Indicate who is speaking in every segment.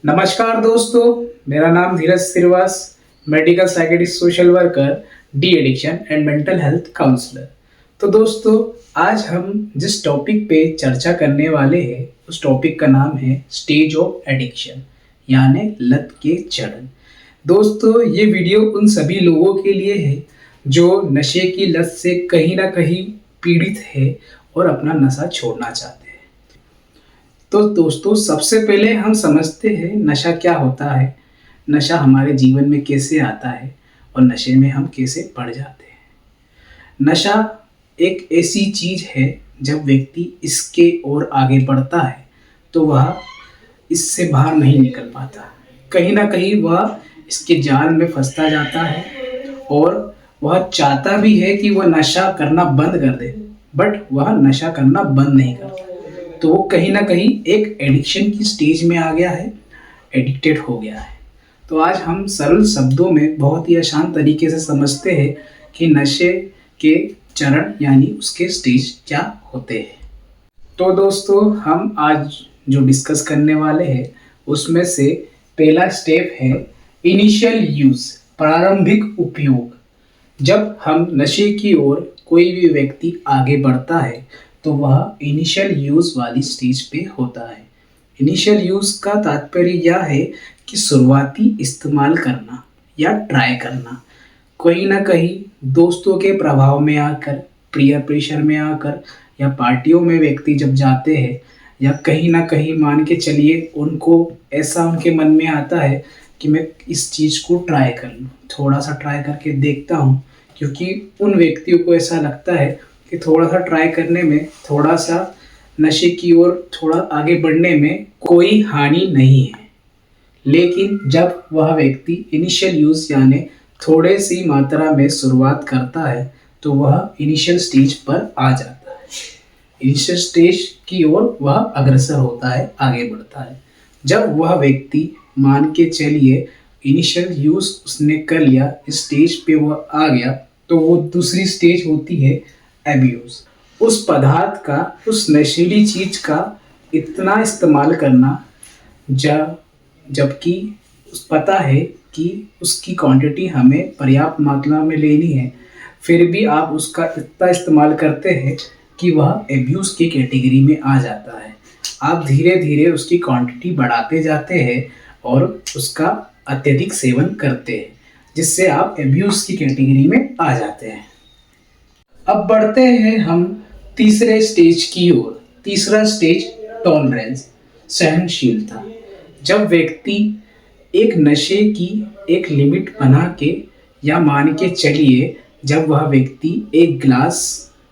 Speaker 1: नमस्कार दोस्तों, मेरा नाम Dheeraj Shrivas, medical psychiatrist social worker, de addiction and mental health counsellor. तो दोस्तों, आज हम जिस टॉपिक पे चर्चा करने वाले हैं उस टॉपिक का नाम है स्टेज ऑफ एडिक्शन, यानी लत के चरण। दोस्तों, ये वीडियो उन सभी लोगों के लिए है जो नशे की लत से कहीं ना कहीं पीड़ित है और अपना नशा छोड़ना चाहते हैं। तो दोस्तों, सबसे पहले हम समझते हैं नशा क्या होता है, नशा हमारे जीवन में कैसे आता है और नशे में हम कैसे पड़ जाते हैं। नशा एक ऐसी चीज है, जब व्यक्ति इसके ओर आगे बढ़ता है तो वह इससे बाहर नहीं निकल पाता। कहीं ना कहीं वह इसके जाल में फंसता जाता है और वह चाहता भी है कि वह नशा करना बंद कर दे, बट वह नशा करना बंद नहीं करता। तो वो कहीं ना कहीं एक एडिक्शन की स्टेज में आ गया है, एडिक्टेड हो गया है। तो आज हम सरल शब्दों में बहुत ही आसान तरीके से समझते हैं कि नशे के चरण यानी उसके स्टेज क्या होते हैं। तो दोस्तों, हम आज जो डिस्कस करने वाले हैं उसमें से पहला स्टेप है इनिशियल यूज, प्रारंभिक उपयोग। जब हम नशे की ओर कोई भी व्यक्ति आगे बढ़ता है तो वह इनिशियल यूज वाली स्टेज पे होता है। इनिशियल यूज का तात्पर्य यह है कि शुरुआती इस्तेमाल करना या ट्राई करना। कहीं ना कहीं दोस्तों के प्रभाव में आकर, पीयर प्रेशर में आकर, या पार्टियों में व्यक्ति जब जाते हैं, या कहीं ना कहीं मान के चलिए उनको ऐसा उनके मन में आता है कि मैं इस चीज़ को ट्राई कर लूँ, थोड़ा सा ट्राई करके देखता हूँ। क्योंकि उन व्यक्तियों को ऐसा लगता है कि थोड़ा सा ट्राई करने में, थोड़ा सा नशे की ओर थोड़ा आगे बढ़ने में कोई हानि नहीं है। लेकिन जब वह व्यक्ति इनिशियल यूज यानी थोड़े सी मात्रा में शुरुआत करता है तो वह इनिशियल स्टेज पर आ जाता है। इनिशियल स्टेज की ओर वह अग्रसर होता है, आगे बढ़ता है। जब वह व्यक्ति मान के चलिए इनिशियल यूज उसने कर लिया, इस स्टेज पे वह आ गया, तो वो दूसरी स्टेज होती है एब्यूज। उस पदार्थ का, उस नशीली चीज का इतना इस्तेमाल करना जबकि पता है कि उसकी क्वांटिटी हमें पर्याप्त मात्रा में लेनी है, फिर भी आप उसका इतना इस्तेमाल करते हैं कि वह एब्यूज की कैटेगरी में आ जाता है। आप धीरे धीरे उसकी क्वांटिटी बढ़ाते जाते हैं और उसका अत्यधिक सेवन करते हैं, जिससे आप एब्यूज की कैटेगरी में आ जाते हैं। अब बढ़ते हैं हम तीसरे स्टेज की ओर। तीसरा स्टेज टॉलरेंस, सहनशीलता। जब व्यक्ति एक नशे की एक लिमिट बना के, या मान के चलिए जब वह व्यक्ति एक ग्लास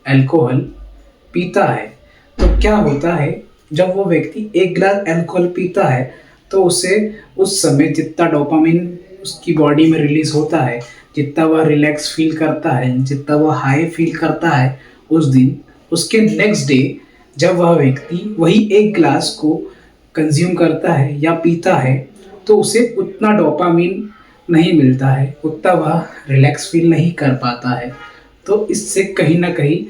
Speaker 1: अल्कोहल पीता है तो क्या होता है, जब वो व्यक्ति एक ग्लास अल्कोहल पीता है तो उसे उस समय जितना डोपामिन उसकी बॉडी में रिलीज होता है, जितना वह रिलैक्स फील करता है, जितना वह हाई फील करता है उस दिन, उसके नेक्स्ट डे जब वह व्यक्ति वही एक ग्लास को कंज्यूम करता है या पीता है तो उसे उतना डोपामिन नहीं मिलता है, उतना वह रिलैक्स फील नहीं कर पाता है। तो इससे कहीं ना कहीं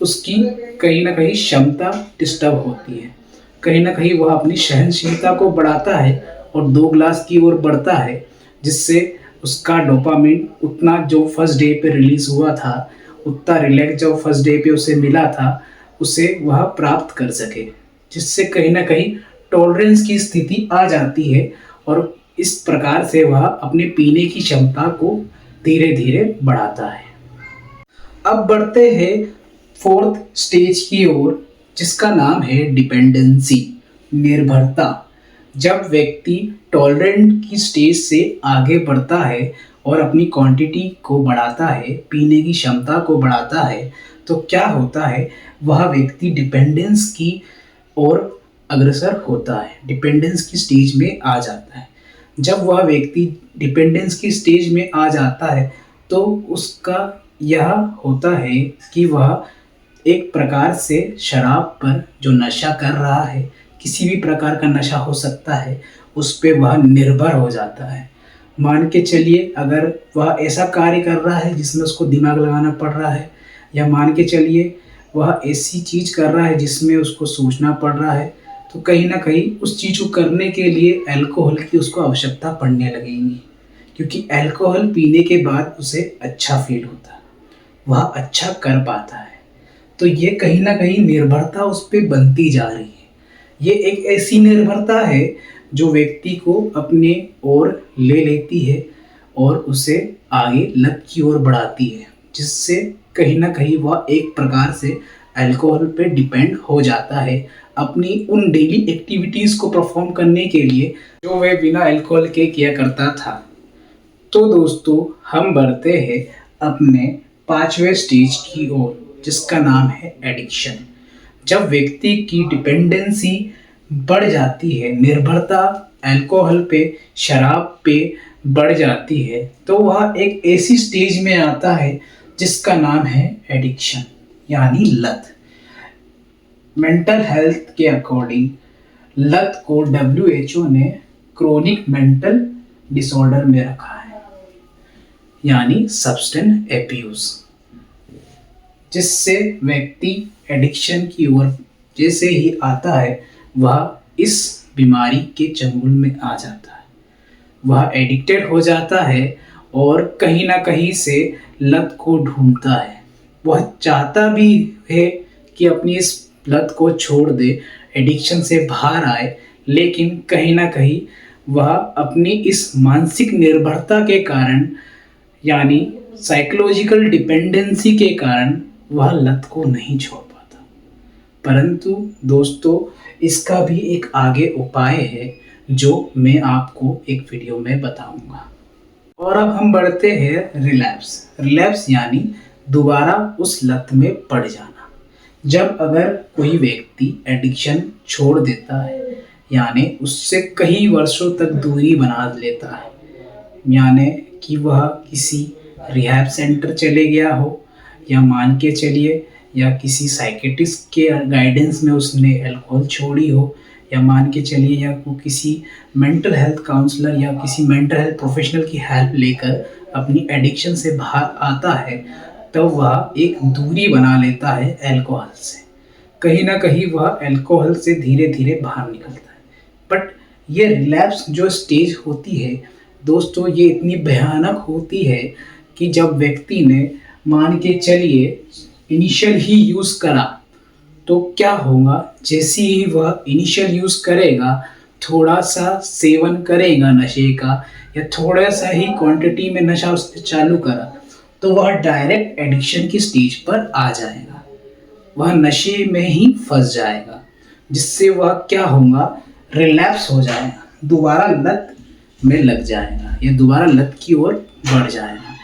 Speaker 1: उसकी कहीं ना कहीं क्षमता डिस्टर्ब होती है। कहीं ना कहीं वह अपनी सहनशीलता को बढ़ाता है और 2 ग्लास की ओर बढ़ता है, जिससे उसका डोपामिन उतना जो फर्स्ट डे पे रिलीज हुआ था, उतना रिलैक्स जो फर्स्ट डे पे उसे मिला था, उसे वह प्राप्त कर सके, जिससे कहीं ना कहीं टॉलरेंस की स्थिति आ जाती है और इस प्रकार से वह अपने पीने की क्षमता को धीरे धीरे बढ़ाता है। अब बढ़ते हैं फोर्थ स्टेज की ओर, जिसका नाम है डिपेंडेंसी, निर्भरता। जब व्यक्ति टॉलरेंट की स्टेज से आगे बढ़ता है और अपनी क्वांटिटी को बढ़ाता है, पीने की क्षमता को बढ़ाता है, तो क्या होता है, वह व्यक्ति डिपेंडेंस की ओर अग्रसर होता है, डिपेंडेंस की स्टेज में आ जाता है। जब वह व्यक्ति डिपेंडेंस की स्टेज में आ जाता है तो उसका यह होता है कि वह एक प्रकार से शराब पर जो नशा कर रहा है, किसी भी प्रकार का नशा हो सकता है, उस पे वह निर्भर हो जाता है। मान के चलिए अगर वह ऐसा कार्य कर रहा है जिसमें उसको दिमाग लगाना पड़ रहा है, या मान के चलिए वह ऐसी चीज़ कर रहा है जिसमें उसको सोचना पड़ रहा है, तो कहीं ना कहीं उस चीज़ को करने के लिए अल्कोहल की उसको आवश्यकता पड़ने लगेगी, क्योंकि अल्कोहल पीने के बाद उसे अच्छा फील होता है, वह अच्छा कर पाता है। तो ये कहीं ना कहीं निर्भरता उस पर बनती जा रही है। ये एक ऐसी निर्भरता है जो व्यक्ति को अपने ओर ले लेती है और उसे आगे लत की ओर बढ़ाती है, जिससे कहीं ना कहीं वह एक प्रकार से अल्कोहल पे डिपेंड हो जाता है अपनी उन डेली एक्टिविटीज़ को परफॉर्म करने के लिए जो वह बिना अल्कोहल के किया करता था। तो दोस्तों, हम बढ़ते हैं अपने 5वें स्टेज की ओर, जिसका नाम है एडिक्शन। जब व्यक्ति की डिपेंडेंसी बढ़ जाती है, निर्भरता अल्कोहल पे, शराब पे बढ़ जाती है, तो वह एक ऐसी स्टेज में आता है जिसका नाम है एडिक्शन, यानी लत। मेंटल हेल्थ के अकॉर्डिंग लत को WHO ने क्रोनिक मेंटल डिसऑर्डर में रखा है, यानी सब्सटेंस एब्यूज, जिससे व्यक्ति एडिक्शन की ओर जैसे ही आता है वह इस बीमारी के चंगुल में आ जाता है, वह एडिक्टेड हो जाता है और कहीं ना कहीं से लत को ढूंढता है। वह चाहता भी है कि अपनी इस लत को छोड़ दे, एडिक्शन से बाहर आए, लेकिन कहीं ना कहीं वह अपनी इस मानसिक निर्भरता के कारण, यानी साइकोलॉजिकल डिपेंडेंसी के कारण वह लत को नहीं छोड़ पाता। परंतु दोस्तों, इसका भी एक आगे उपाय है जो मैं आपको एक वीडियो में बताऊंगा। और अब हम बढ़ते हैं रिलैप्स यानी दोबारा उस लत में पड़ जाना। जब अगर कोई व्यक्ति एडिक्शन छोड़ देता है, यानी उससे कई वर्षों तक दूरी बना लेता है, यानी कि वह किसी रिहैब सेंटर चले गया हो, या मान के चलिए या किसी साइकेट्रिस्ट के गाइडेंस में उसने अल्कोहल छोड़ी हो, या मान के चलिए या वो किसी मेंटल हेल्थ काउंसलर या किसी मेंटल हेल्थ प्रोफेशनल की हेल्प लेकर अपनी एडिक्शन से बाहर आता है, तब वह एक दूरी बना लेता है अल्कोहल से। कहीं ना कहीं वह अल्कोहल से धीरे धीरे बाहर निकलता है। बट ये रिलैप्स जो स्टेज होती है दोस्तों, ये इतनी भयानक होती है कि जब व्यक्ति ने मान के चलिए इनिशियल ही यूज़ करा, तो क्या होगा, जैसे ही वह इनिशियल यूज़ करेगा, थोड़ा सा सेवन करेगा नशे का, या थोड़ा सा ही क्वांटिटी में नशा उसने चालू करा, तो वह डायरेक्ट एडिक्शन की स्टेज पर आ जाएगा, वह नशे में ही फंस जाएगा, जिससे वह क्या होगा, रिलैप्स हो जाएगा, दोबारा लत में लग जाएगा या दोबारा लत की ओर बढ़ जाएगा।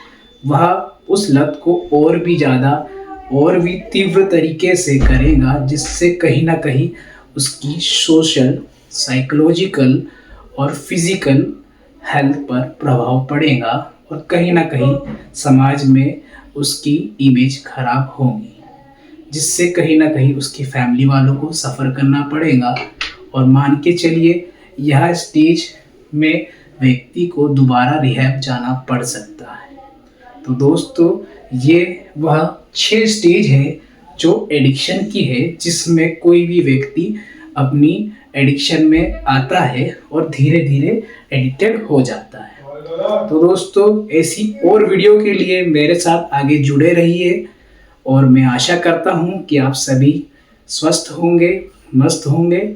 Speaker 1: वह उस लत को और भी ज़्यादा और भी तीव्र तरीके से करेगा, जिससे कहीं ना कहीं उसकी सोशल, साइकोलॉजिकल और फिजिकल हेल्थ पर प्रभाव पड़ेगा, और कहीं ना कहीं समाज में उसकी इमेज खराब होगी, जिससे कहीं ना कहीं उसकी फैमिली वालों को सफ़र करना पड़ेगा। और मान के चलिए यह स्टेज में व्यक्ति को दोबारा रिहैब जाना पड़ सकता है। तो दोस्तों, ये वह 6 स्टेज है जो एडिक्शन की है, जिसमें कोई भी व्यक्ति अपनी एडिक्शन में आता है और धीरे धीरे एडिक्टेड हो जाता है। तो दोस्तों, ऐसी और वीडियो के लिए मेरे साथ आगे जुड़े रहिए, और मैं आशा करता हूँ कि आप सभी स्वस्थ होंगे, मस्त होंगे,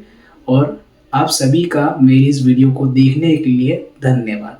Speaker 1: और आप सभी का मेरी इस वीडियो को देखने के लिए धन्यवाद।